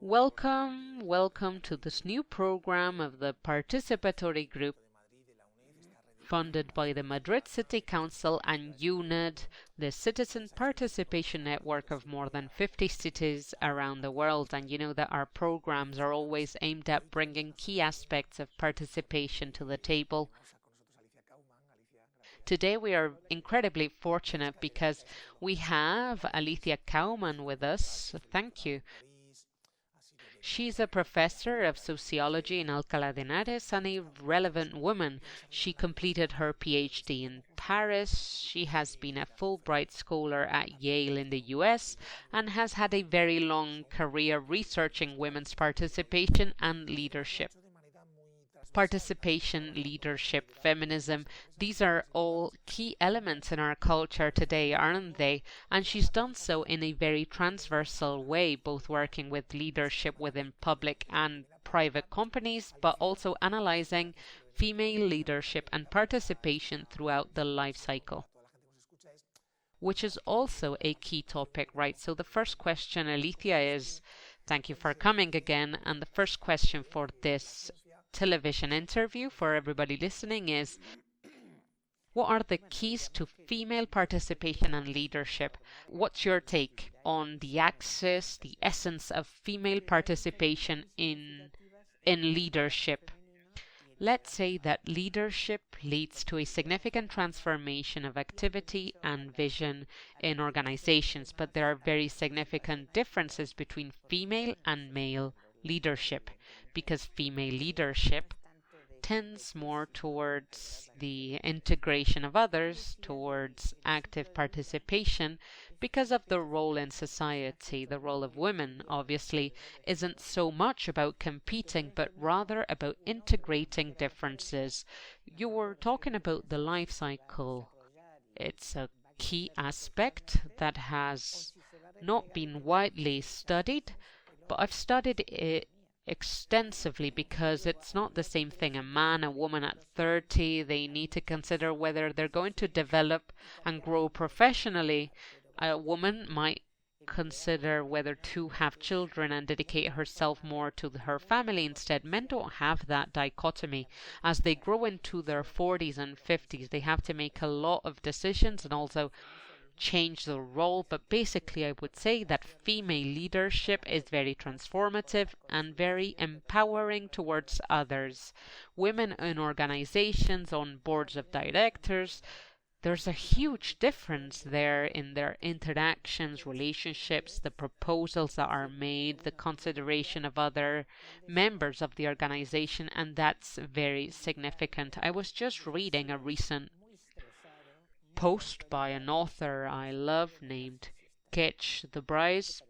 Welcome to this new program of the Participatory Group funded by the Madrid City Council and UNED, the Citizen Participation Network of more than 50 cities around the world. And you know that our programs are always aimed at bringing key aspects of participation to the table. Today we are incredibly fortunate because we have Alicia Kauffman with us. Thank you. She's a professor of sociology in Alcalá de Henares and a relevant woman. She completed her PhD in Paris. She has been a Fulbright scholar at Yale in the US and has had a very long career researching women's participation and leadership. Participation, leadership, feminism, these are all key elements in our culture today, aren't they? And she's done so in a very transversal way, both working with leadership within public and private companies, but also analyzing female leadership and participation throughout the life cycle, which is also a key topic, right? So the first question, Alicia, is thank you for coming again. And the first question for this television interview for everybody listening is, what are the keys to female participation and leadership? What's your take on the axis, the essence of female participation in leadership? Let's say that leadership leads to a significant transformation of activity and vision in organizations, but there are very significant differences between female and male leadership, because female leadership tends more towards the integration of others, towards active participation, because of the role in society. The role of women, obviously, isn't so much about competing, but rather about integrating differences. You were talking about the life cycle. It's a key aspect that has not been widely studied, but I've studied it extensively because it's not the same thing. A man, a woman at 30, they need to consider whether they're going to develop and grow professionally. A woman might consider whether to have children and dedicate herself more to her family instead. Men don't have that dichotomy. As they grow into their 40s and 50s, they have to make a lot of decisions and also change the role. But basically I would say that female leadership is very transformative and very empowering towards others. Women in organizations, on boards of directors, there's a huge difference there in their interactions, relationships, the proposals that are made, the consideration of other members of the organization, and that's very significant. I was just reading a recent post by an author I love named Ketch the Bryce.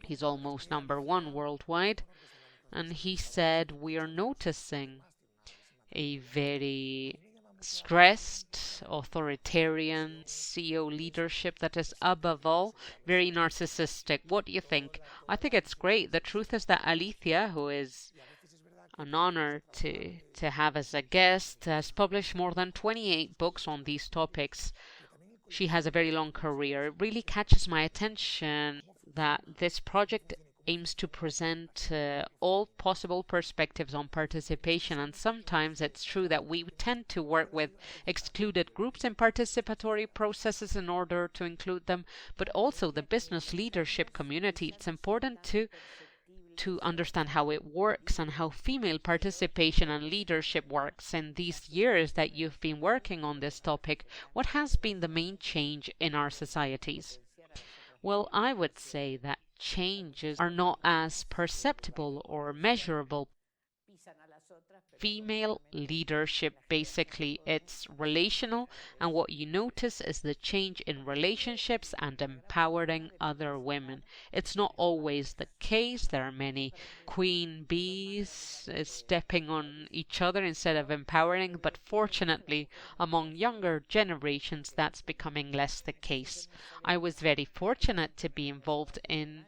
He's almost #1 worldwide, and he said we are noticing a very stressed authoritarian CEO leadership that is above all very narcissistic. What do you think? I think it's great. The truth is that Alicia, who is an honor to have as a guest, has published more than 28 books on these topics. She has a very long career. It really catches my attention that this project aims to present all possible perspectives on participation, and sometimes it's true that we tend to work with excluded groups in participatory processes in order to include them, but also the business leadership community. It's important to understand how it works and how female participation and leadership works. In these years that you've been working on this topic, what has been the main change in our societies? Well, I would say that changes are not as perceptible or measurable. Female leadership, basically, it's relational, and what you notice is the change in relationships and empowering other women. It's not always the case. There are many queen bees stepping on each other instead of empowering, but fortunately among younger generations that's becoming less the case. I was very fortunate to be involved in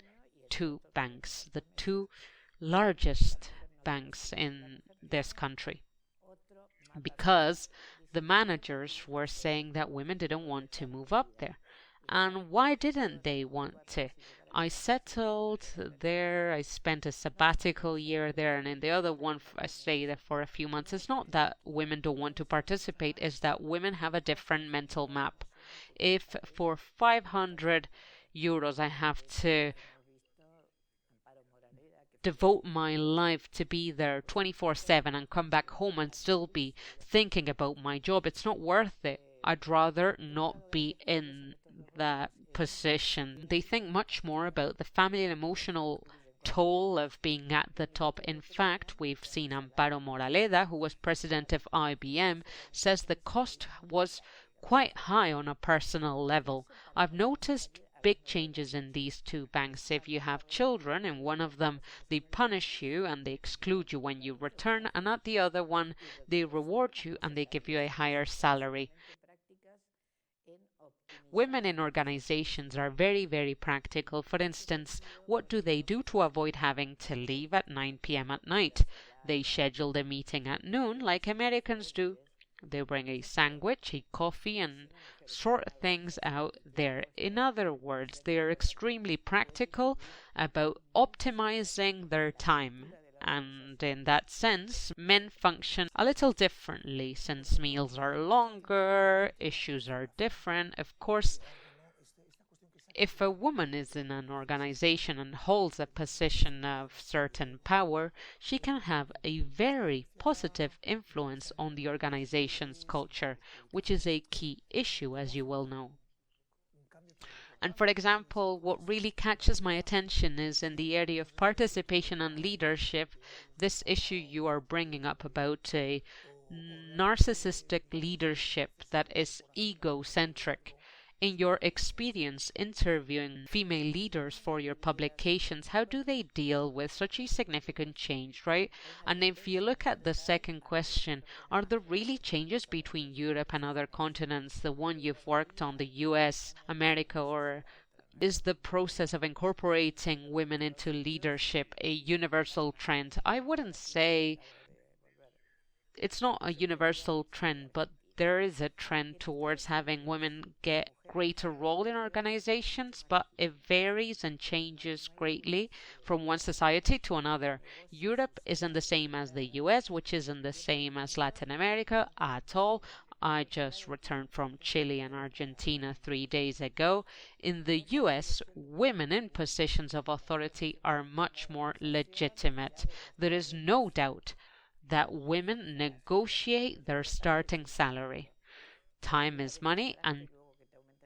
2 banks, the 2 largest banks in this country, because the managers were saying that women didn't want to move up there. And why didn't they want to? I settled there, I spent a sabbatical year there, and in the other one, I stayed there for a few months. It's not that women don't want to participate, it's that women have a different mental map. If for 500 euros I have to devote my life to be there 24/7 and come back home and still be thinking about my job, it's not worth it. I'd rather not be in that position. They think much more about the family and emotional toll of being at the top. In fact, we've seen Amparo Moraleda, who was president of IBM, says the cost was quite high on a personal level. I've noticed big changes in these two banks. If you have children in one of them, they punish you and they exclude you when you return, and at the other one, they reward you and they give you a higher salary. Women in organizations are very, very practical. For instance, what do they do to avoid having to leave at 9 p.m. at night? They schedule the meeting at noon like Americans do. They bring a sandwich, a coffee, and sort things out there. In other words, they are extremely practical about optimizing their time. And in that sense, men function a little differently since meals are longer, issues are different. Of course, if a woman is in an organization and holds a position of certain power, she can have a very positive influence on the organization's culture, which is a key issue, as you well know. And for example, what really catches my attention is in the area of participation and leadership, this issue you are bringing up about a narcissistic leadership that is egocentric. In your experience interviewing female leaders for your publications, how do they deal with such a significant change, right? And if you look at the second question, are there really changes between Europe and other continents, the one you've worked on, the US, America, or is the process of incorporating women into leadership a universal trend? I wouldn't say it's not a universal trend, but there is a trend towards having women get greater role in organizations, but it varies and changes greatly from one society to another. Europe isn't the same as the US, which isn't the same as Latin America at all. I just returned from Chile and Argentina 3 days ago. In the US, women in positions of authority are much more legitimate. There is no doubt that women negotiate their starting salary. Time is money, and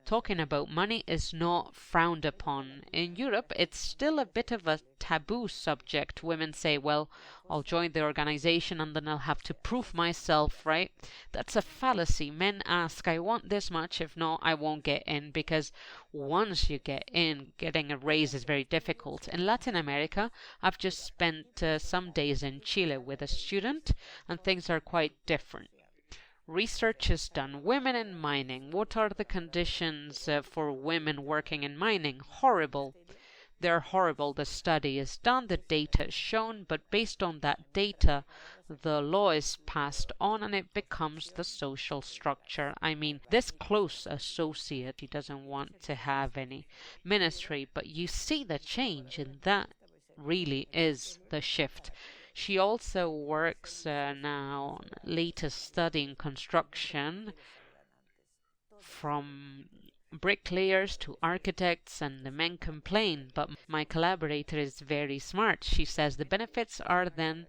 talking about money is not frowned upon. In Europe, it's still a bit of a taboo subject. Women say, well, I'll join the organization and then I'll have to prove myself, right? That's a fallacy. Men ask, I want this much, if not, I won't get in, because once you get in, getting a raise is very difficult. In Latin America, I've just spent some days in Chile with a student, and things are quite different. Research is done. Women in mining. What are the conditions for women working in mining? Horrible. They're horrible. The study is done, the data is shown, but based on that data, the law is passed on and it becomes the social structure. I mean, this close associate, he doesn't want to have any ministry, but you see the change, and that really is the shift. She also works now on latest study in construction, from bricklayers to architects, and the men complain, but my collaborator is very smart. She says the benefits are then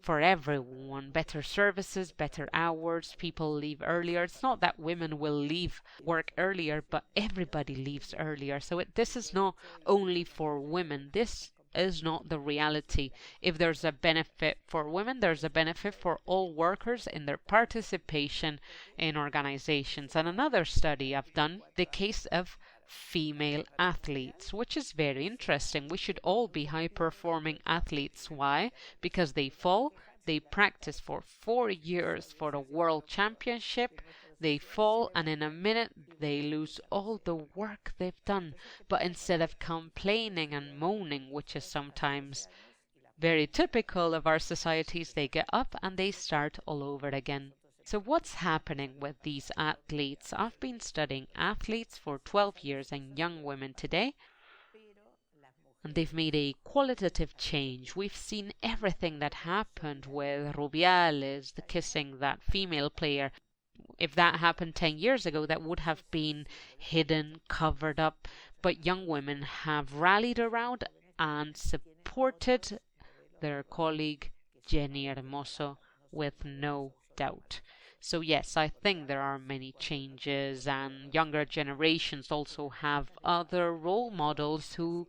for everyone: better services, better hours, people leave earlier. It's not that women will leave work earlier, but everybody leaves earlier. So this is not only for women. This is not the reality. If there's a benefit for women, there's a benefit for all workers in their participation in organizations. And another study I've done, the case of female athletes, which is very interesting. We should all be high-performing athletes. Why? Because they fall, they practice for 4 years for a world championship, they fall, and in a minute they lose all the work they've done. But instead of complaining and moaning, which is sometimes very typical of our societies, they get up and they start all over again. So what's happening with these athletes? I've been studying athletes for 12 years and young women today, and they've made a qualitative change. We've seen everything that happened with Rubiales, the kissing that female player. If that happened 10 years ago, that would have been hidden, covered up. But young women have rallied around and supported their colleague Jenny Hermoso with no doubt. So yes, I think there are many changes, and younger generations also have other role models who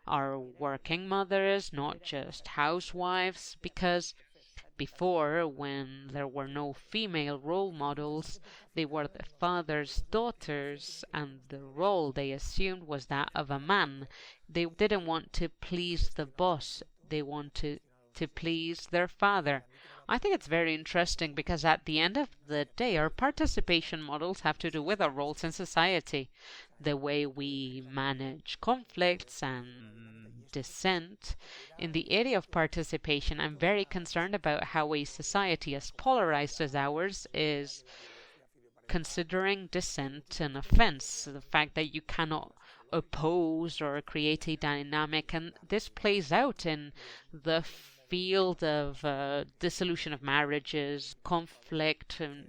are working mothers, not just housewives, because before, when there were no female role models, they were the father's daughters, and the role they assumed was that of a man. They didn't want to please the boss, they wanted to please their father. I think it's very interesting because at the end of the day, our participation models have to do with our roles in society, the way we manage conflicts and dissent. In the area of participation, I'm very concerned about how a society as polarized as ours is considering dissent an offense, the fact that you cannot oppose or create a dynamic, and this plays out in the field of dissolution of marriages, conflict, and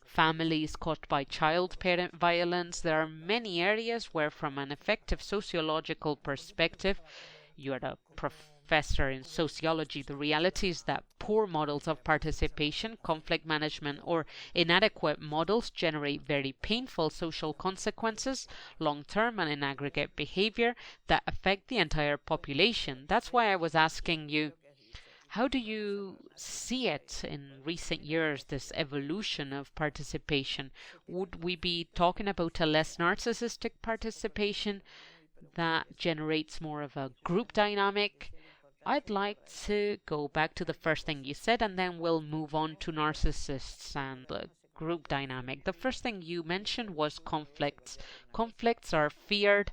families caught by child parent violence. There are many areas where, from an effective sociological perspective, you're a professor in sociology, the reality is that poor models of participation, conflict management, or inadequate models generate very painful social consequences, long-term and in aggregate behavior that affect the entire population. That's why I was asking you, how do you see it in recent years, this evolution of participation? Would we be talking about a less narcissistic participation that generates more of a group dynamic? I'd like to go back to the first thing you said, and then we'll move on to narcissists and the group dynamic. The first thing you mentioned was conflicts. Conflicts are feared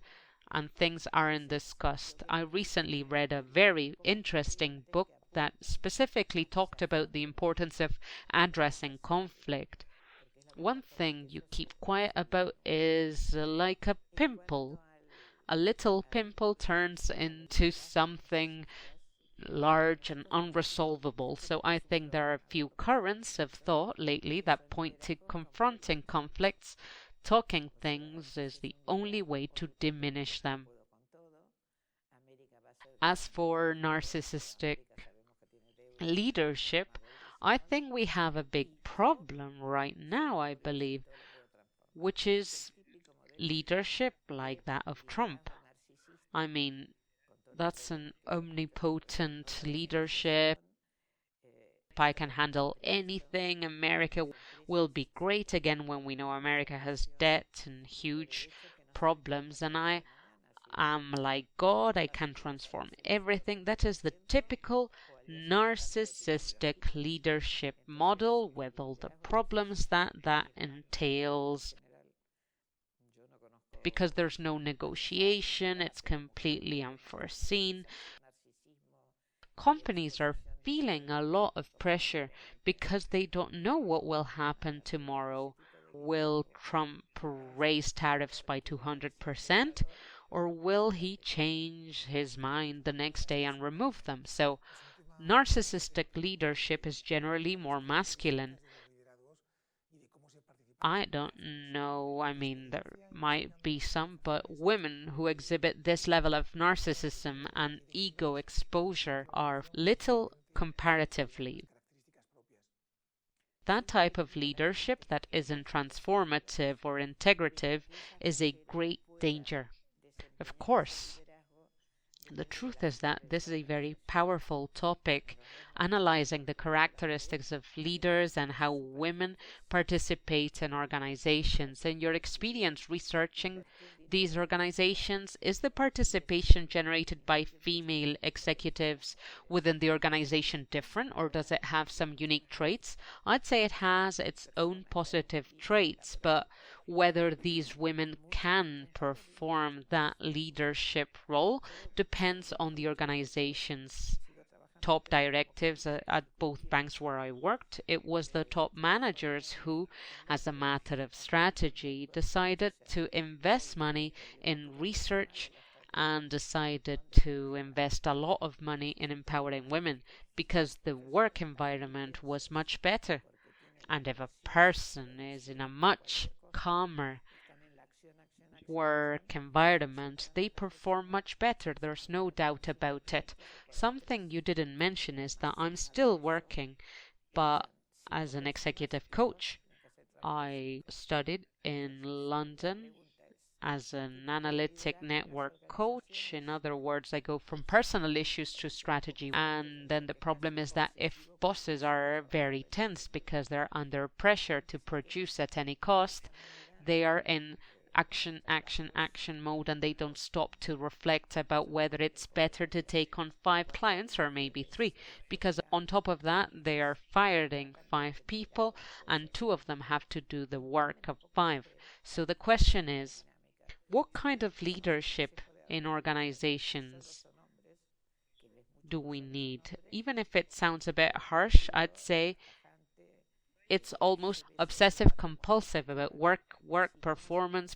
and things aren't discussed. I recently read a very interesting book that specifically talked about the importance of addressing conflict. One thing you keep quiet about is like a pimple. A little pimple turns into something large and unresolvable. So I think there are a few currents of thought lately that point to confronting conflicts. Talking things is the only way to diminish them. As for narcissistic leadership, I think we have a big problem right now, I believe, which is leadership like that of Trump. I mean, that's an omnipotent leadership. I can handle anything. America will be great again when we know America has debt and huge problems, and I am like God, I can transform everything. That is the typical narcissistic leadership model with all the problems that entails. Because there's no negotiation, it's completely unforeseen. Companies are feeling a lot of pressure because they don't know what will happen tomorrow. Will Trump raise tariffs by 200%? Or will he change his mind the next day and remove them? So narcissistic leadership is generally more masculine. I don't know. I mean, there might be some, but women who exhibit this level of narcissism and ego exposure are little comparatively. That type of leadership that isn't transformative or integrative is a great danger. Of course, the truth is that this is a very powerful topic, analyzing the characteristics of leaders and how women participate in organizations. In your experience researching these organizations, is the participation generated by female executives within the organization different, or does it have some unique traits? I'd say it has its own positive traits, but whether these women can perform that leadership role depends on the organization's top directives at both banks where I worked. It was the top managers who, as a matter of strategy, decided to invest money in research and decided to invest a lot of money in empowering women because the work environment was much better. And if a person is in a much calmer work environment, they perform much better. There's no doubt about it. Something you didn't mention is that I'm still working, but as an executive coach. I studied in London as an analytic network coach. In other words, I go from personal issues to strategy. And then the problem is that if bosses are very tense because they're under pressure to produce at any cost, they are in action, action, action mode and they don't stop to reflect about whether it's better to take on 5 clients or maybe 3. Because on top of that, they are firing 5 people and 2 of them have to do the work of 5. So the question is, what kind of leadership in organizations do we need? Even if it sounds a bit harsh, I'd say it's almost obsessive compulsive about work, performance.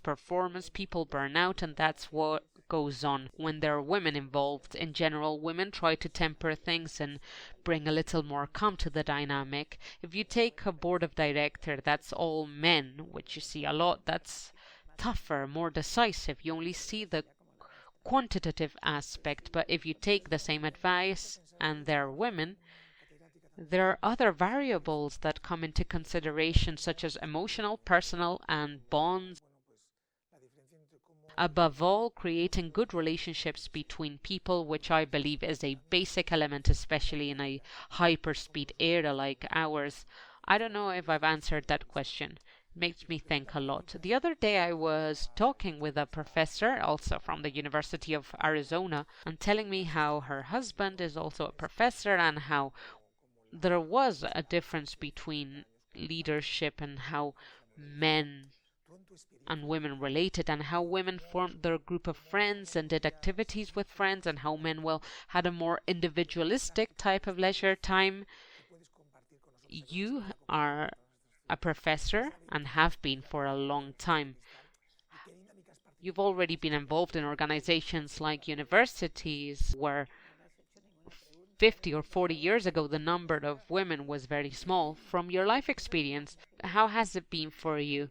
People burn out, and that's what goes on when there are women involved. In general, women try to temper things and bring a little more calm to the dynamic. If you take a board of director that's all men, which you see a lot, that's tougher, more decisive. You only see the quantitative aspect, but if you take the same advice and they're women, there are other variables that come into consideration, such as emotional, personal, and bonds. Above all, creating good relationships between people, which I believe is a basic element, especially in a hyperspeed era like ours. I don't know if I've answered that question. Makes me think a lot. The other day I was talking with a professor, also from the University of Arizona, and telling me how her husband is also a professor and how there was a difference between leadership and how men and women related, and how women formed their group of friends and did activities with friends, and how men, well, had a more individualistic type of leisure time. You are a professor and have been for a long time. You've already been involved in organizations like universities where 50 or 40 years ago the number of women was very small. From your life experience, how has it been for you?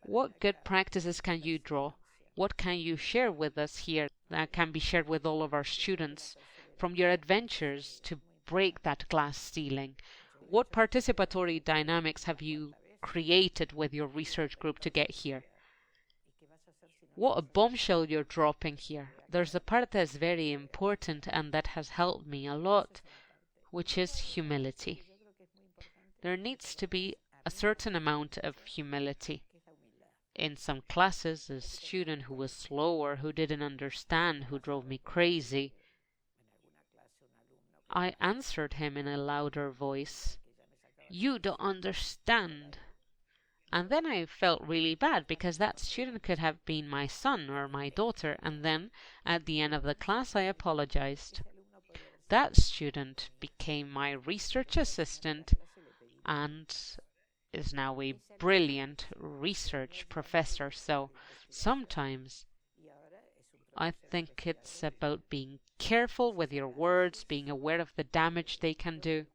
What good practices can you draw? What can you share with us here that can be shared with all of our students from your adventures to break that glass ceiling? What participatory dynamics have you created with your research group to get here? What a bombshell you're dropping here. There's a part that's very important and that has helped me a lot, which is humility. There needs to be a certain amount of humility. In some classes, a student who was slower, who didn't understand, who drove me crazy, I answered him in a louder voice. You don't understand. And then I felt really bad because that student could have been my son or my daughter, and then at the end of the class I apologized. That student became my research assistant and is now a brilliant research professor. So sometimes I think it's about being careful with your words, being aware of the damage they can do.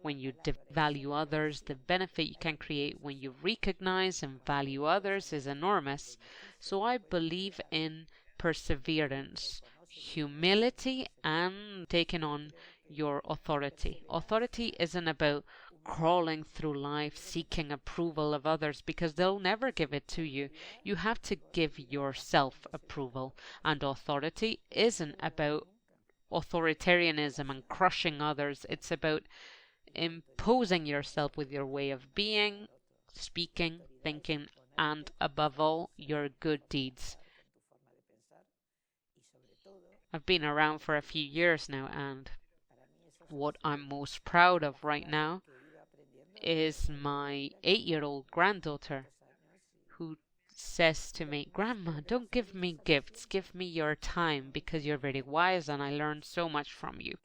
When you value others, the benefit you can create when you recognize and value others is enormous. So I believe in perseverance, humility, and taking on your authority. Authority isn't about crawling through life seeking approval of others because they'll never give it to you. You have to give yourself approval. And authority isn't about authoritarianism and crushing others. It's about imposing yourself with your way of being, speaking, thinking, and above all, your good deeds. I've been around for a few years now, and what I'm most proud of right now is my 8-year-old granddaughter who says to me, Grandma, don't give me gifts, give me your time because you're very wise and I learned so much from you.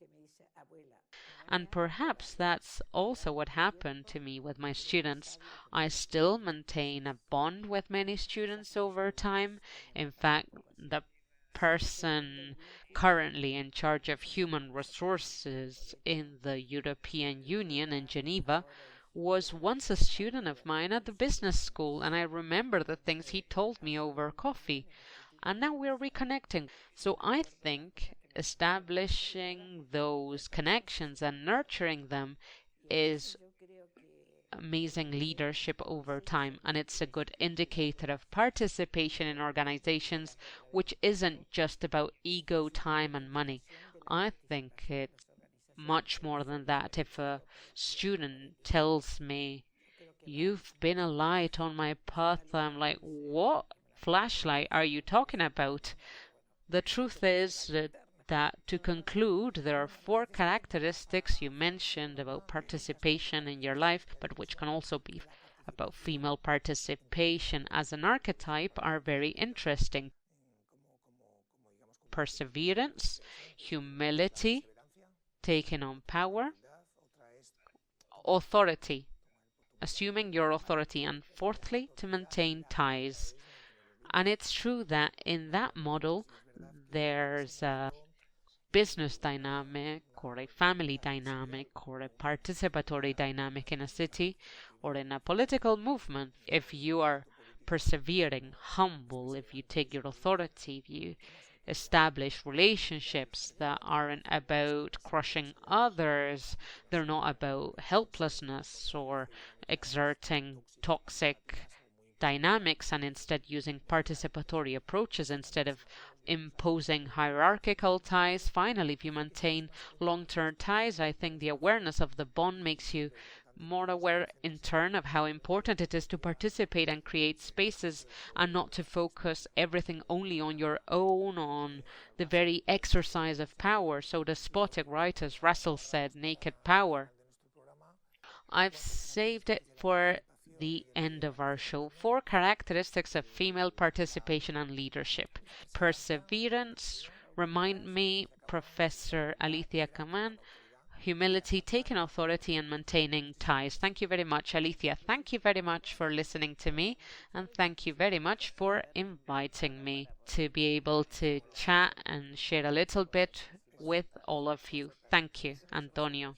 And perhaps that's also what happened to me with my students. I still maintain a bond with many students over time. In fact, the person currently in charge of human resources in the European Union in Geneva was once a student of mine at the business school, and I remember the things he told me over coffee. And now we're reconnecting. So I think establishing those connections and nurturing them is amazing leadership over time, and it's a good indicator of participation in organizations, which isn't just about ego, time, and money. I think it's much more than that. If a student tells me, "You've been a light on my path," I'm like, "What flashlight are you talking about?" The truth is that to conclude, there are four characteristics you mentioned about participation in your life, but which can also be about female participation as an archetype, are very interesting. Perseverance, humility, taking on power, authority, assuming your authority, and fourthly, to maintain ties. And it's true that in that model, there's a business dynamic or a family dynamic or a participatory dynamic in a city or in a political movement. If you are persevering, humble, if you take your authority, if you establish relationships that aren't about crushing others, they're not about helplessness or exerting toxic dynamics, and instead using participatory approaches instead of imposing hierarchical ties. Finally, if you maintain long-term ties, I think the awareness of the bond makes you more aware in turn of how important it is to participate and create spaces and not to focus everything only on your own, on the very exercise of power. So despotic, right, as Russell said, naked power. I've saved it for the end of our show. Four characteristics of female participation and leadership. Perseverance, remind me, Professor Alicia Kaman. Humility, taking authority, and maintaining ties. Thank you very much, Alicia. Thank you very much for listening to me, and thank you very much for inviting me to be able to chat and share a little bit with all of you. Thank you, Antonio.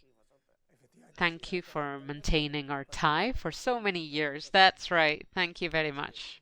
Thank you for maintaining our tie for so many years. That's right. Thank you very much.